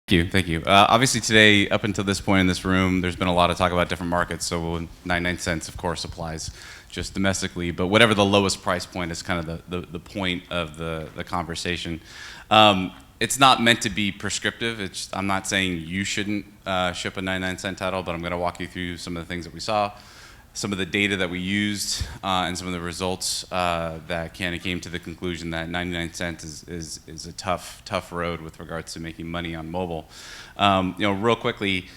Thank you. Obviously today, up until this point in this room, there's been a lot of talk about different markets. So 99 cents, of course, applies just domestically. But whatever the lowest price point is kind of the point of the conversation. It's not meant to be prescriptive. I'm not saying you shouldn't ship a 99-cent title, but I'm going to walk you through some of the things that we saw, some of the data that we used, and some of the results that kind of came to the conclusion that 99 cents is a tough road with regards to making money on mobile. Real quickly,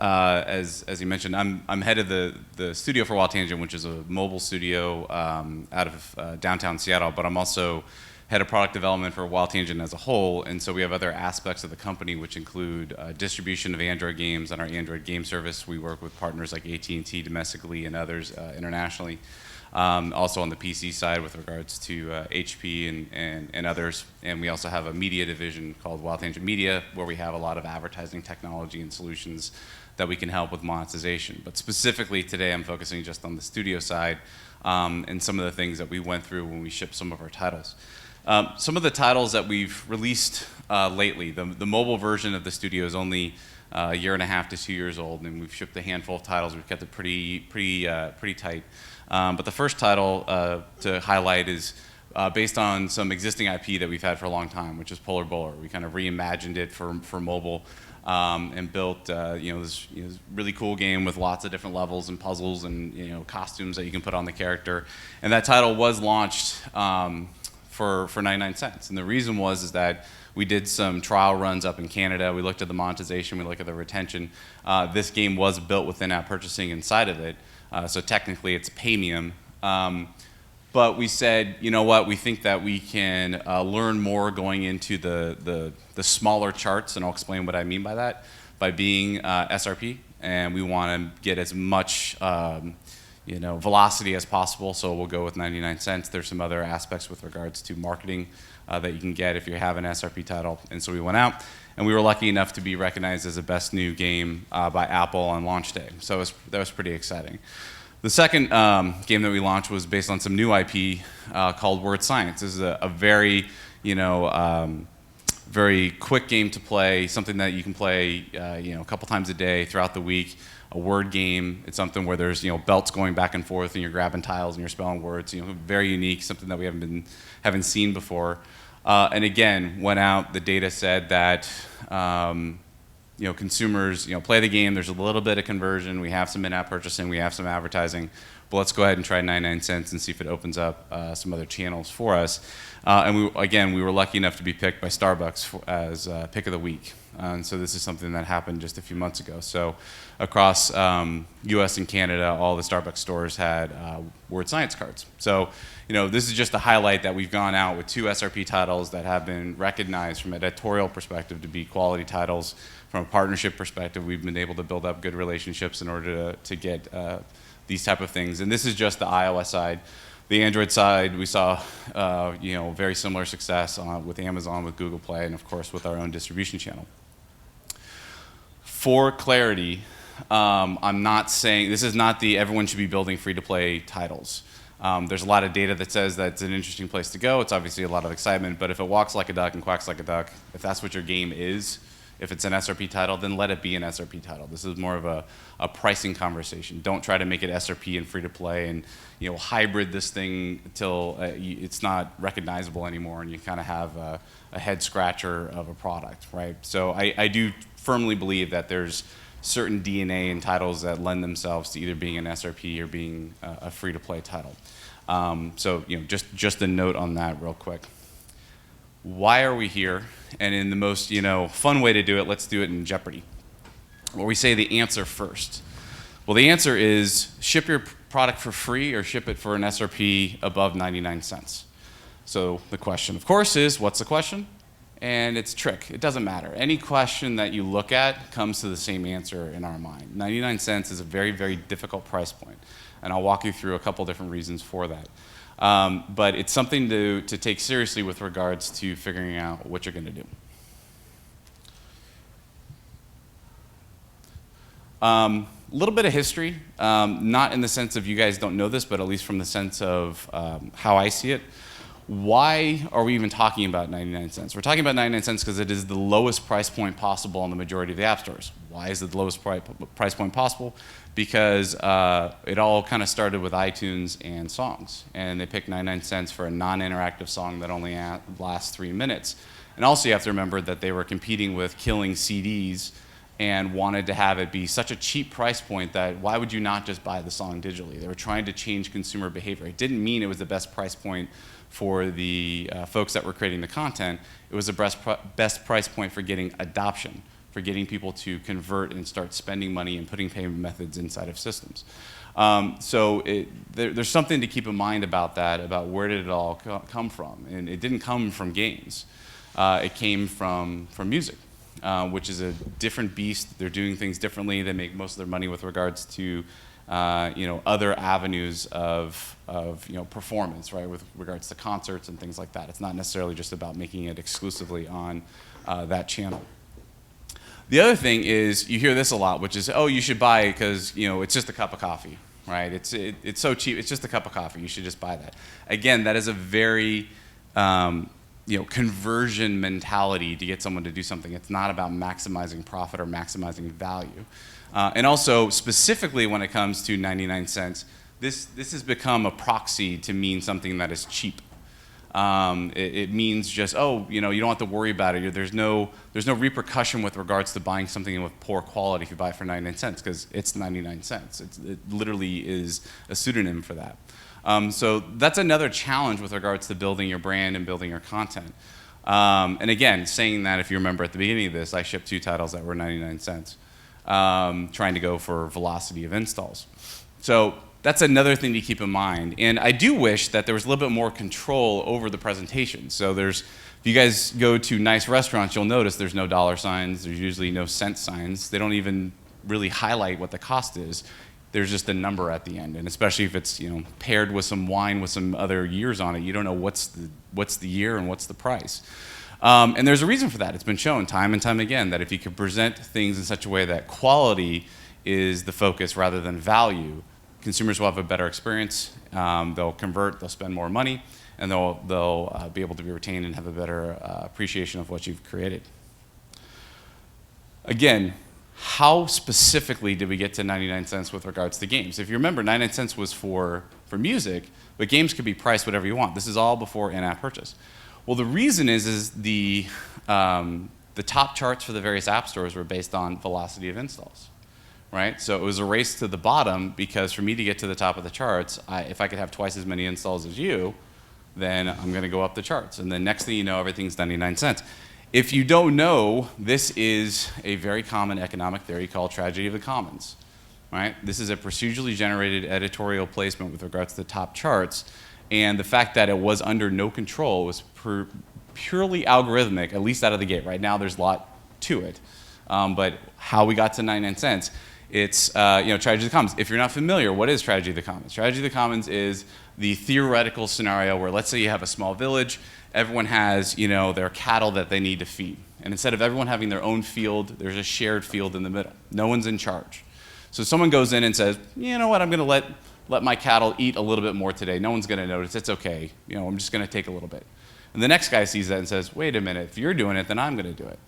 as you mentioned, I'm head of the studio for WildTangent, which is a mobile studio out of downtown Seattle, but I'm also head of product development for WildTangent as a whole, and so we have other aspects of the company which include distribution of Android games on our Android game service. We work with partners like AT&T domestically and others internationally. Also on the PC side with regards to HP and others. And we also have a media division called WildTangent Media, where we have a lot of advertising technology and solutions that we can help with monetization. But specifically today, I'm focusing just on the studio side and some of the things that we went through when we shipped some of our titles. Some of the titles that we've released lately, the mobile version of the studio is only a year and a half to 2 years old, and we've shipped a handful of titles. We've kept it pretty tight. But the first title to highlight is based on some existing IP that we've had for a long time, which is Polar Bowler. We kind of reimagined it for mobile and built this really cool game with lots of different levels and puzzles and costumes that you can put on the character. And that title was launched for 99 cents. And the reason is that we did some trial runs up in Canada. We looked at the monetization, we looked at the retention. This game was built with in-app purchasing inside of it, so technically it's Paymium. But we said, you know what, we think that we can learn more going into the smaller charts, and I'll explain what I mean by that, by being SRP, and we want to get as much velocity as possible, so we'll go with 99 cents. There's some other aspects with regards to marketing that you can get if you have an SRP title. And so we went out, and we were lucky enough to be recognized as the best new game by Apple on launch day. So that was pretty exciting. The second game that we launched was based on some new IP called Word Science. This is a very, very quick game to play, something that you can play, a couple times a day throughout the week. A word game. It's something where there's belts going back and forth, and you're grabbing tiles and you're spelling words. Very unique, something that we haven't seen before. And again, went out. The data said that consumers play the game. There's a little bit of conversion. We have some in-app purchasing. We have some advertising. But let's go ahead and try 99 cents and see if it opens up some other channels for us. And we were lucky enough to be picked by Starbucks as pick of the week. And so this is something that happened just a few months ago. So across US and Canada, all the Starbucks stores had Word Science cards. So this is just a highlight that we've gone out with 2 SRP titles that have been recognized from an editorial perspective to be quality titles. From a partnership perspective, we've been able to build up good relationships in order to get these type of things. And this is just the iOS side. The Android side, we saw very similar success with Amazon, with Google Play, and of course with our own distribution channel. For clarity, I'm not saying, this is not the everyone should be building free-to-play titles. There's a lot of data that says that's an interesting place to go. It's obviously a lot of excitement, but if it walks like a duck and quacks like a duck, if that's what your game is, if it's an SRP title, then let it be an SRP title. This is more of a pricing conversation. Don't try to make it SRP and free-to-play and hybrid this thing until it's not recognizable anymore and you kind of have a head-scratcher of a product, right? So I do firmly believe that there's certain DNA in titles that lend themselves to either being an SRP or being a free-to-play title. So just a note on that real quick. Why are we here? And in the most fun way to do it, let's do it in Jeopardy, where we say the answer first. Well, the answer is ship your product for free or ship it for an SRP above 99 cents. So the question, of course, is what's the question? And it's a trick. It doesn't matter. Any question that you look at comes to the same answer in our mind. 99 cents is a very, very difficult price point, and I'll walk you through a couple different reasons for that. But it's something to take seriously with regards to figuring out what you're going to do. A little bit of history, not in the sense of you guys don't know this, but at least from the sense of how I see it. why are we even talking about 99 cents? We're talking about 99 cents because it is the lowest price point possible on the majority of the app stores. Why is it the lowest price point possible? Because it all kind of started with iTunes and songs. And they picked 99 cents for a non-interactive song that only lasts 3 minutes. And also you have to remember that they were competing with killing CDs and wanted to have it be such a cheap price point that why would you not just buy the song digitally? They were trying to change consumer behavior. It didn't mean it was the best price point for the folks that were creating the content. It was the best price point for getting adoption, for getting people to convert and start spending money and putting payment methods inside of systems. So there's something to keep in mind about that, about where did it all come from. And it didn't come from games. It came from music. Which is a different beast. They're doing things differently. They make most of their money with regards to other avenues of performance, right? With regards to concerts and things like that. It's not necessarily just about making it exclusively on that channel. The other thing is you hear this a lot, which is, oh, you should buy it because it's just a cup of coffee, right? It's so cheap. It's just a cup of coffee. You should just buy that. Again, that is a very conversion mentality to get someone to do something. It's not about maximizing profit or maximizing value. And also, specifically when it comes to 99 cents, this has become a proxy to mean something that is cheap. It means just, you don't have to worry about it. There's no repercussion with regards to buying something with poor quality if you buy it for 99 cents, because it's 99 cents. It literally is a pseudonym for that. So that's another challenge with regards to building your brand and building your content. And again, saying that, if you remember at the beginning of this, I shipped 2 titles that were 99 cents, trying to go for velocity of installs. So that's another thing to keep in mind. And I do wish that there was a little bit more control over the presentation. So if you guys go to nice restaurants, you'll notice there's no dollar signs. There's usually no cent signs. They don't even really highlight what the cost is. There's just a number at the end, and especially if it's paired with some wine with some other years on it, you don't know what's the year and what's the price. And there's a reason for that. It's been shown time and time again that if you can present things in such a way that quality is the focus rather than value, consumers will have a better experience. They'll convert, they'll spend more money, and they'll be able to be retained and have a better appreciation of what you've created. Again, how specifically did we get to 99 cents with regards to games? If you remember, 99 cents was for music, but games could be priced whatever you want. This is all before in-app purchase. Well, the reason is the top charts for the various app stores were based on velocity of installs, right? So it was a race to the bottom because for me to get to the top of the charts, if I could have twice as many installs as you, then I'm going to go up the charts. And then next thing you know, everything's 99 cents. If you don't know, this is a very common economic theory called tragedy of the commons, right? This is a procedurally generated editorial placement with regards to the top charts, and the fact that it was under no control was purely algorithmic, at least out of the gate. Right now, there's a lot to it, but how we got to 99 cents, it's tragedy of the commons. If you're not familiar, what is tragedy of the commons? Tragedy of the commons is the theoretical scenario where, let's say you have a small village. Everyone has, their cattle that they need to feed. And instead of everyone having their own field, there's a shared field in the middle. No one's in charge. So someone goes in and says, you know what, I'm going to let my cattle eat a little bit more today. No one's going to notice. It's okay. I'm just going to take a little bit. And the next guy sees that and says, wait a minute, if you're doing it, then I'm going to do it,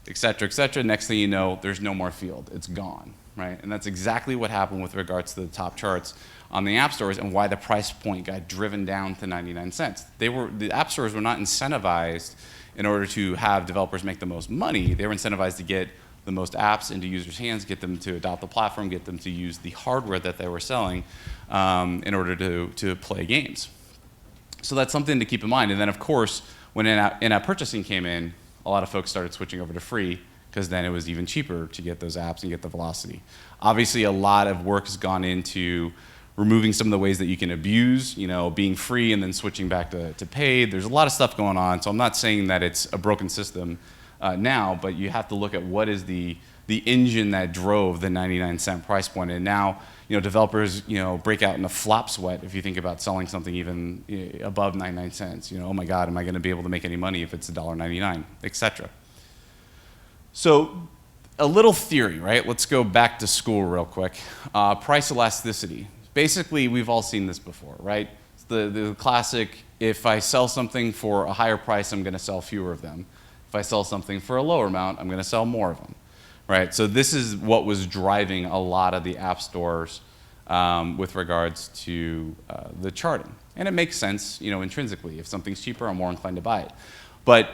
et cetera, et cetera. Next thing you know, there's no more field. It's gone, right? And that's exactly what happened with regards to the top charts on the app stores and why the price point got driven down to 99 cents. The app stores were not incentivized in order to have developers make the most money. They were incentivized to get the most apps into users' hands, get them to adopt the platform, get them to use the hardware that they were selling in order to play games. So that's something to keep in mind. And then, of course, when in-app purchasing came in, a lot of folks started switching over to free because then it was even cheaper to get those apps and get the velocity. Obviously, a lot of work has gone into removing some of the ways that you can abuse, being free and then switching back to paid. There's a lot of stuff going on, so I'm not saying that it's a broken system now, but you have to look at what is the engine that drove the 99 cent price point. And now, developers, break out in a flop sweat if you think about selling something even above 99 cents. Oh my God, am I going to be able to make any money if it's $1.99, et cetera. So a little theory, right? Let's go back to school real quick. Price elasticity. Basically, we've all seen this before, right? the classic, if I sell something for a higher price, I'm going to sell fewer of them. If I sell something for a lower amount, I'm going to sell more of them, right? So this is what was driving a lot of the app stores with regards to the charting. And it makes sense, you know, intrinsically. If something's cheaper, I'm more inclined to buy it. But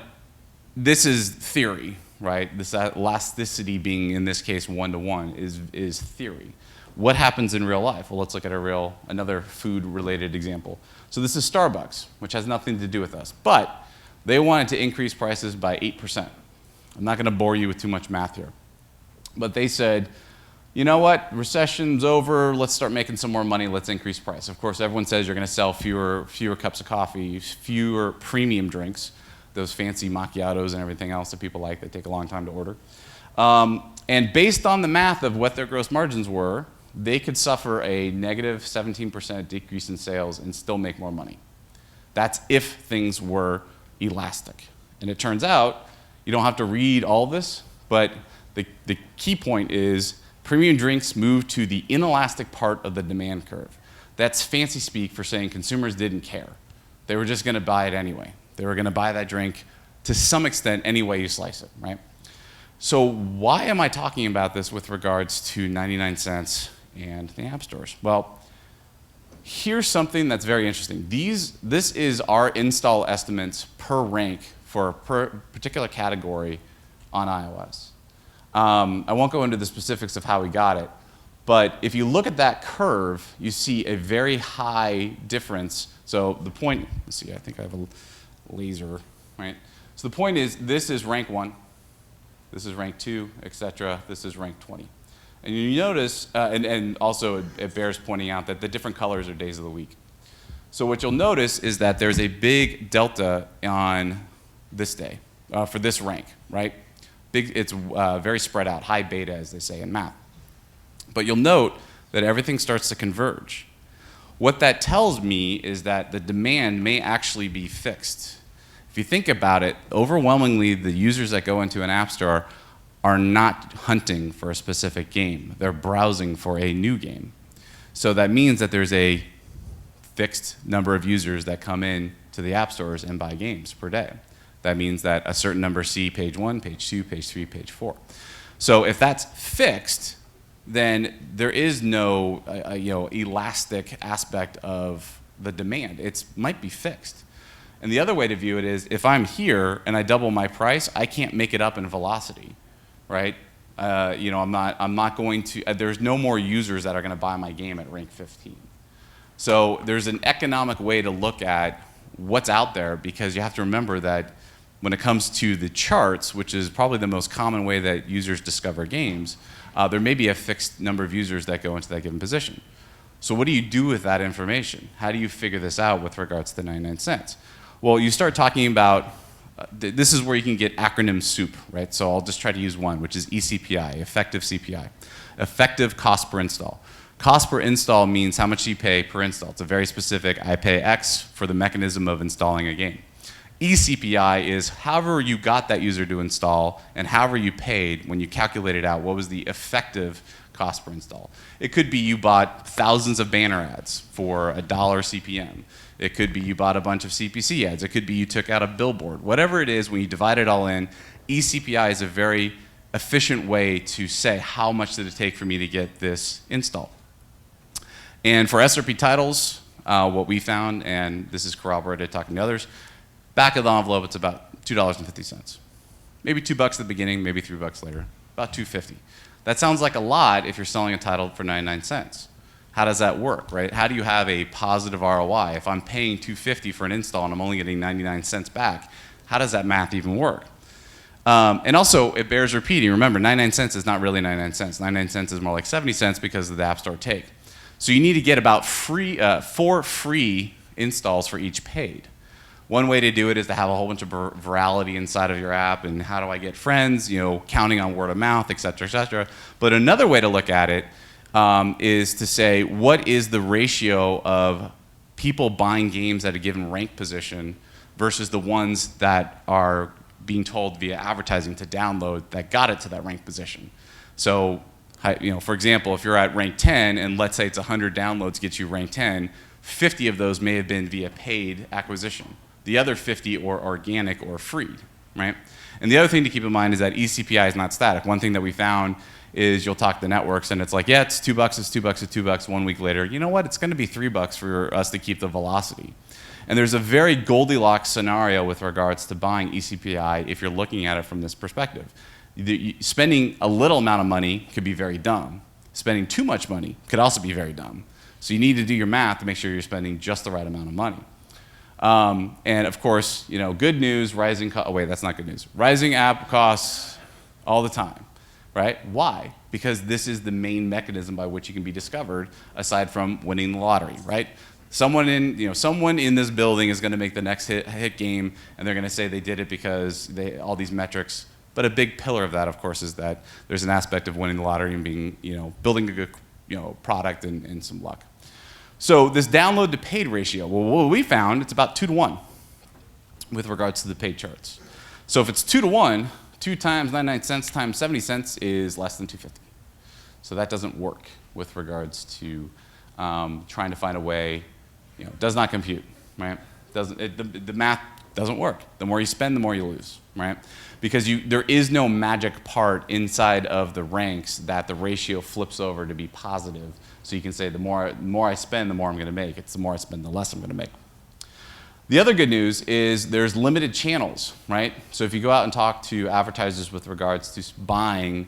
this is theory, right? This elasticity being, in this case, 1-to-1 is theory. What happens in real life? Well, let's look at another food-related example. So this is Starbucks, which has nothing to do with us. But they wanted to increase prices by 8%. I'm not going to bore you with too much math here. But they said, you know what, recession's over, let's start making some more money, let's increase price. Of course, everyone says you're going to sell fewer cups of coffee, fewer premium drinks, those fancy macchiatos and everything else that people like that take a long time to order. And based on the math of what their gross margins were, they could suffer a negative 17% decrease in sales and still make more money. That's if things were elastic. And it turns out, you don't have to read all this, but the key point is premium drinks move to the inelastic part of the demand curve. That's fancy speak for saying consumers didn't care. They were just going to buy it anyway. They were going to buy that drink to some extent any way you slice it, right? So why am I talking about this with regards to 99 cents and the app stores? Well, here's something that's very interesting. This is our install estimates per rank for a particular category on iOS. I won't go into the specifics of how we got it, but if you look at that curve, you see a very high difference. So the point, let's see, I think I have a laser, right? So the point is, this is rank 1, this is rank 2, etc. This is rank 20. And you notice, and also it bears pointing out that the different colors are days of the week. So what you'll notice is that there's a big delta on this day, for this rank, right? It's very spread out, high beta, as they say in math. But you'll note that everything starts to converge. What that tells me is that the demand may actually be fixed. If you think about it, overwhelmingly, the users that go into an app store are not hunting for a specific game. They're browsing for a new game. So that means that there's a fixed number of users that come in to the app stores and buy games per day. That means that a certain number see page 1, page 2, page 3, page 4. So if that's fixed, then there is no elastic aspect of the demand. It might be fixed. And the other way to view it is, if I'm here and I double my price, I can't make it up in velocity, right? I'm not going to. There's no more users that are going to buy my game at rank 15. So there's an economic way to look at what's out there, because you have to remember that when it comes to the charts, which is probably the most common way that users discover games, there may be a fixed number of users that go into that given position. So what do you do with that information? How do you figure this out with regards to the 99 cents? Well, you start talking about, this is where you can get acronym soup, right? So I'll just try to use one, which is eCPI, effective CPI, effective cost per install. Cost per install means how much you pay per install. It's a very specific, I pay X for the mechanism of installing a game. eCPI is however you got that user to install and however you paid when you calculated out what was the effective cost per install. It could be you bought thousands of banner ads for $1 CPM. It could be you bought a bunch of CPC ads. It could be you took out a billboard. Whatever it is, when you divide it all in, eCPI is a very efficient way to say how much did it take for me to get this installed. And for SRP titles, what we found, and this is corroborated talking to others, back of the envelope, it's about $2.50. Maybe $2 at the beginning, maybe $3 later, about $2.50. That sounds like a lot if you're selling a title for 99 cents. How does that work, right? How do you have a positive ROI? If I'm paying $2.50 for an install and I'm only getting 99 cents back, how does that math even work? And also, it bears repeating. Remember, 99 cents is not really 99 cents. 99 cents is more like 70 cents because of the App Store take. So you need to get about 4 free installs for each paid. One way to do it is to have a whole bunch of virality inside of your app, and how do I get friends, counting on word of mouth, et cetera, et cetera. But another way to look at it is to say, what is the ratio of people buying games at a given rank position versus the ones that are being told via advertising to download that got it to that rank position. So For example, if you're at rank 10 and let's say it's 100 downloads gets you rank 10, 50 of those may have been via paid acquisition. The other 50 are organic or free, right? And the other thing to keep in mind is that eCPI is not static. One thing that we found is you'll talk to networks and it's like, yeah, it's $2, it's $2, it's $2. 1 week later, you know what? It's going to be $3 for us to keep the velocity. And there's a very Goldilocks scenario with regards to buying eCPI if you're looking at it from this perspective. Spending a little amount of money could be very dumb. Spending too much money could also be very dumb. So you need to do your math to make sure you're spending just the right amount of money. And of course, good news, rising costs. Oh wait, that's not good news. Rising app costs all the time, right? Why? Because this is the main mechanism by which you can be discovered, aside from winning the lottery, right? Someone in this building is going to make the next hit game, and they're going to say they did it because all these metrics. But a big pillar of that, of course, is that there's an aspect of winning the lottery and building a good product and some luck. So this download to paid ratio, well, what we found, it's about 2 to 1 with regards to the paid charts. So if it's 2 to 1, 2 times 99 cents times 70 cents is less than 250. So that doesn't work with regards to trying to find a way, does not compute, right? The math doesn't work. The more you spend, the more you lose, right? Because there is no magic part inside of the ranks that the ratio flips over to be positive. So you can say the more I spend, the more I'm going to make. It's the more I spend, the less I'm going to make. The other good news is there's limited channels, right? So if you go out and talk to advertisers with regards to buying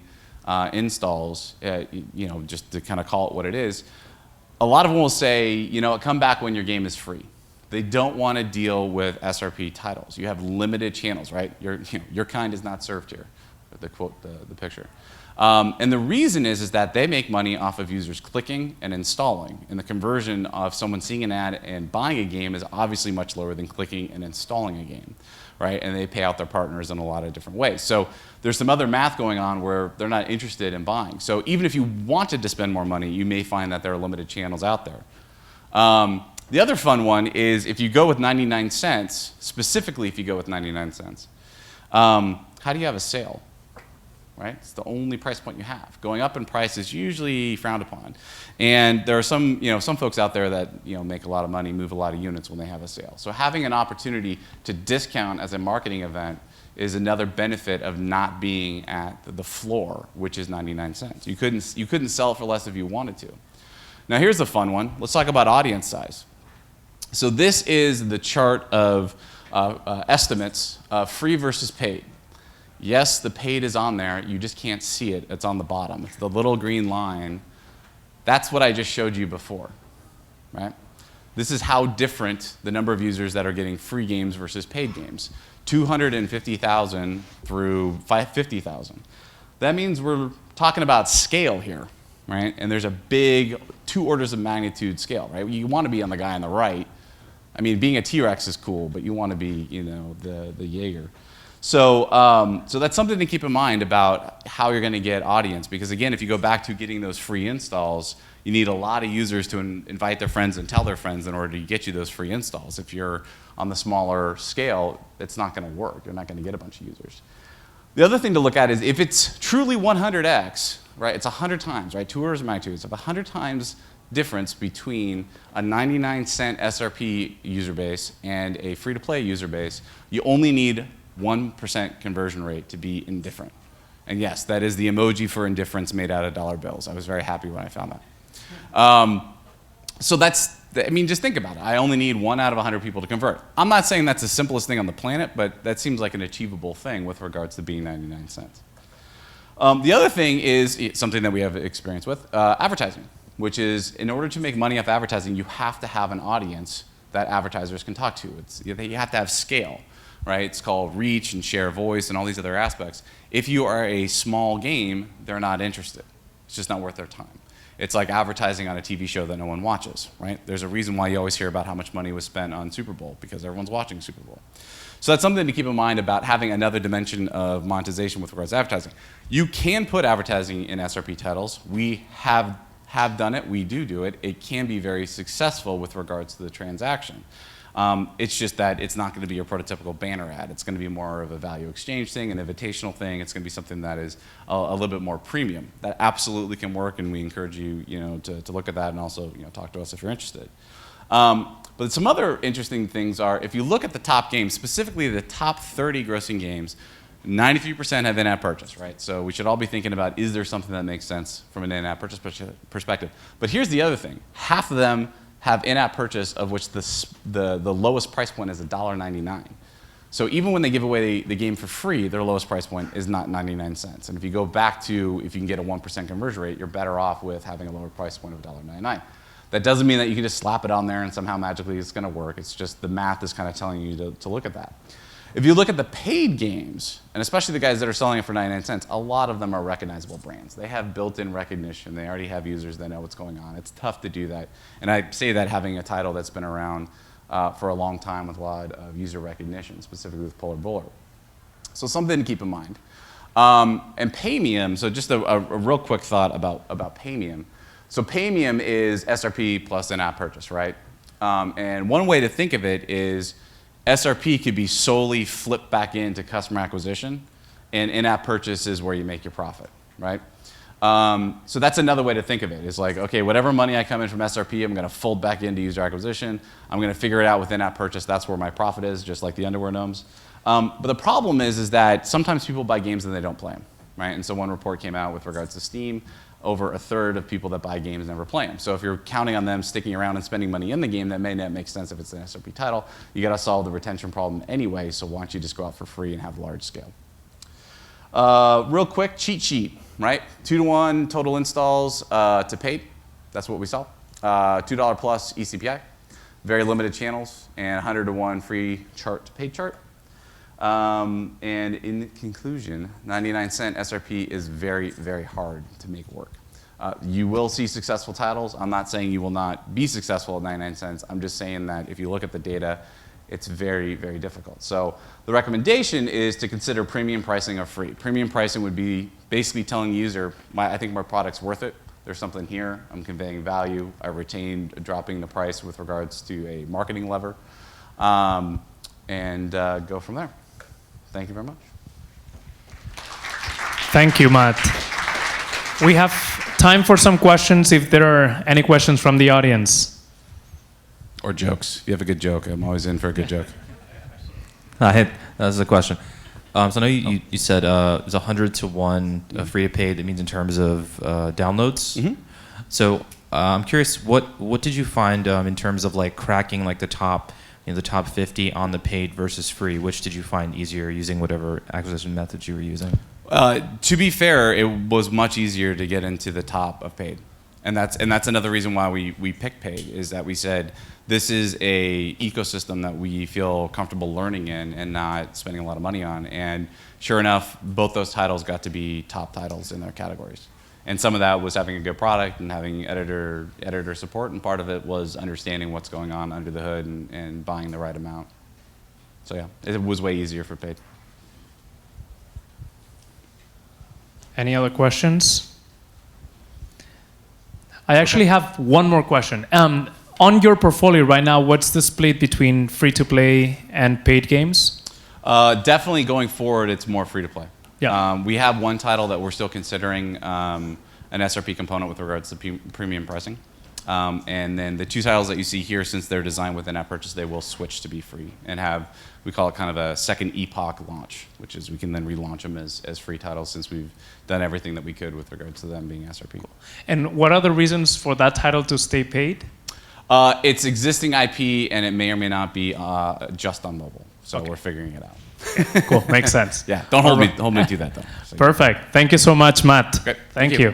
installs, just to kind of call it what it is, a lot of them will say, come back when your game is free. They don't want to deal with SRP titles. You have limited channels, right? Your kind is not served here, the quote, the picture. And the reason is that they make money off of users clicking and installing. And the conversion of someone seeing an ad and buying a game is obviously much lower than clicking and installing a game, right? And they pay out their partners in a lot of different ways. So there's some other math going on where they're not interested in buying. So even if you wanted to spend more money, you may find that there are limited channels out there. The other fun one is if you go with 99 cents, specifically if you go with 99 cents, how do you have a sale? Right? It's the only price point you have. Going up in price is usually frowned upon. And there are some folks out there that make a lot of money, move a lot of units when they have a sale. So having an opportunity to discount as a marketing event is another benefit of not being at the floor, which is 99 cents. You couldn't sell it for less if you wanted to. Now here's the fun one. Let's talk about audience size. So this is the chart of estimates of free versus paid. Yes, the paid is on there. You just can't see it. It's on the bottom. It's the little green line. That's what I just showed you before, right? This is how different the number of users that are getting free games versus paid games. 250,000 through 50,000. That means we're talking about scale here, right? And there's a big 2 orders of magnitude scale, right? You want to be on the guy on the right. I mean, being a T-Rex is cool, but you want to be, the Jaeger. So that's something to keep in mind about how you're going to get audience. Because again, if you go back to getting those free installs, you need a lot of users to invite their friends and tell their friends in order to get you those free installs. If you're on the smaller scale, it's not going to work. You're not going to get a bunch of users. The other thing to look at is if it's truly 100x, right? It's 100 times, right? 2 orders of magnitude. It's 100 times difference between a 99 cent SRP user base and a free-to-play user base. You only need 1% conversion rate to be indifferent. And yes, that is the emoji for indifference made out of dollar bills. I was very happy when I found that. So just think about it. I only need 1 out of 100 people to convert. I'm not saying that's the simplest thing on the planet, but that seems like an achievable thing with regards to being 99 cents. The other thing is something that we have experience with, advertising, which is in order to make money off advertising, you have to have an audience that advertisers can talk to. You have to have scale. Right? It's called reach and share voice and all these other aspects. If you are a small game, they're not interested. It's just not worth their time. It's like advertising on a TV show that no one watches, right? There's a reason why you always hear about how much money was spent on Super Bowl, because everyone's watching Super Bowl. So that's something to keep in mind about having another dimension of monetization with regards to advertising. You can put advertising in SRP titles. We have done it. We do it. It can be very successful with regards to the transaction. It's just that it's not going to be your prototypical banner ad. It's going to be more of a value exchange thing, an invitational thing. It's going to be something that is a little bit more premium. That absolutely can work, and we encourage you, to look at that and also, talk to us if you're interested. But some other interesting things are, if you look at the top games, specifically the top 30 grossing games, 93% have in-app purchase, right? So we should all be thinking about, is there something that makes sense from an in-app purchase perspective? But here's the other thing. Half of them have in-app purchase, of which the lowest price point is $1.99. So even when they give away the game for free, their lowest price point is not 99 cents. And if you go back to, if you can get a 1% conversion rate, you're better off with having a lower price point of $1.99. That doesn't mean that you can just slap it on there and somehow magically it's going to work. It's just the math is kind of telling you to look at that. If you look at the paid games, and especially the guys that are selling it for 99 cents, a lot of them are recognizable brands. They have built-in recognition. They already have users that know what's going on. It's tough to do that. And I say that having a title that's been around for a long time with a lot of user recognition, specifically with Polar Bowler. So something to keep in mind. And Paymium, so just a real quick thought about Paymium. So Paymium is SRP plus in-app purchase, right? And one way to think of it is SRP could be solely flipped back into customer acquisition, and in-app purchase is where you make your profit, right? So that's another way to think of it. It's like, okay, whatever money I come in from SRP, I'm going to fold back into user acquisition. I'm going to figure it out with in-app purchase. That's where my profit is, just like the underwear gnomes. But the problem is that sometimes people buy games and they don't play them, right? And so one report came out with regards to Steam. Over a third of people that buy games never play them. So if you're counting on them sticking around and spending money in the game, that may not make sense if it's an SRP title. You got to solve the retention problem anyway, so why don't you just go out for free and have large scale. Real quick, cheat sheet, right? 2-to-1 total installs to paid. That's what we saw. $2 plus eCPI. Very limited channels, and 100-to-1 free chart to paid chart. And in conclusion, 99-cent SRP is very, very hard to make work. You will see successful titles. I'm not saying you will not be successful at 99 cents. I'm just saying that if you look at the data, it's very, very difficult. So the recommendation is to consider premium pricing or free. Premium pricing would be basically telling the user, I think my product's worth it. There's something here. I'm conveying value. I retained dropping the price with regards to a marketing lever, and go from there. Thank you very much. Thank you, Matt. We have time for some questions if there are any questions from the audience. Or jokes. If you have a good joke, I'm always in for a good joke. Hey, that's a question. So I know you said it's 100-to-1 free to paid. That means in terms of downloads. Mm-hmm. So I'm curious, what did you find in terms of like cracking like the top 50 on the paid versus free? Which did you find easier using whatever acquisition methods you were using? To be fair, it was much easier to get into the top of paid. And that's another reason why we picked paid, is that we said this is a ecosystem that we feel comfortable learning in and not spending a lot of money on. And sure enough, both those titles got to be top titles in their categories. And some of that was having a good product and having editor support, and part of it was understanding what's going on under the hood and buying the right amount. So yeah, it was way easier for paid. Any other questions? I actually have one more question. On your portfolio right now, what's the split between free-to-play and paid games? Definitely going forward, it's more free-to-play. Yeah. We have one title that we're still considering an SRP component with regards to premium pricing. And then the two titles that you see here, since they're designed with in-app purchase, they will switch to be free and have, we call it kind of a second epoch launch, which is we can then relaunch them as free titles since we've done everything that we could with regards to them being SRP. Cool. And what are the reasons for that title to stay paid? It's existing IP, and it may or may not be just on mobile. So we're figuring it out. Cool, makes sense. Yeah, don't hold me to that though. So, perfect. Thank you so much, Matt. Great. Thank you.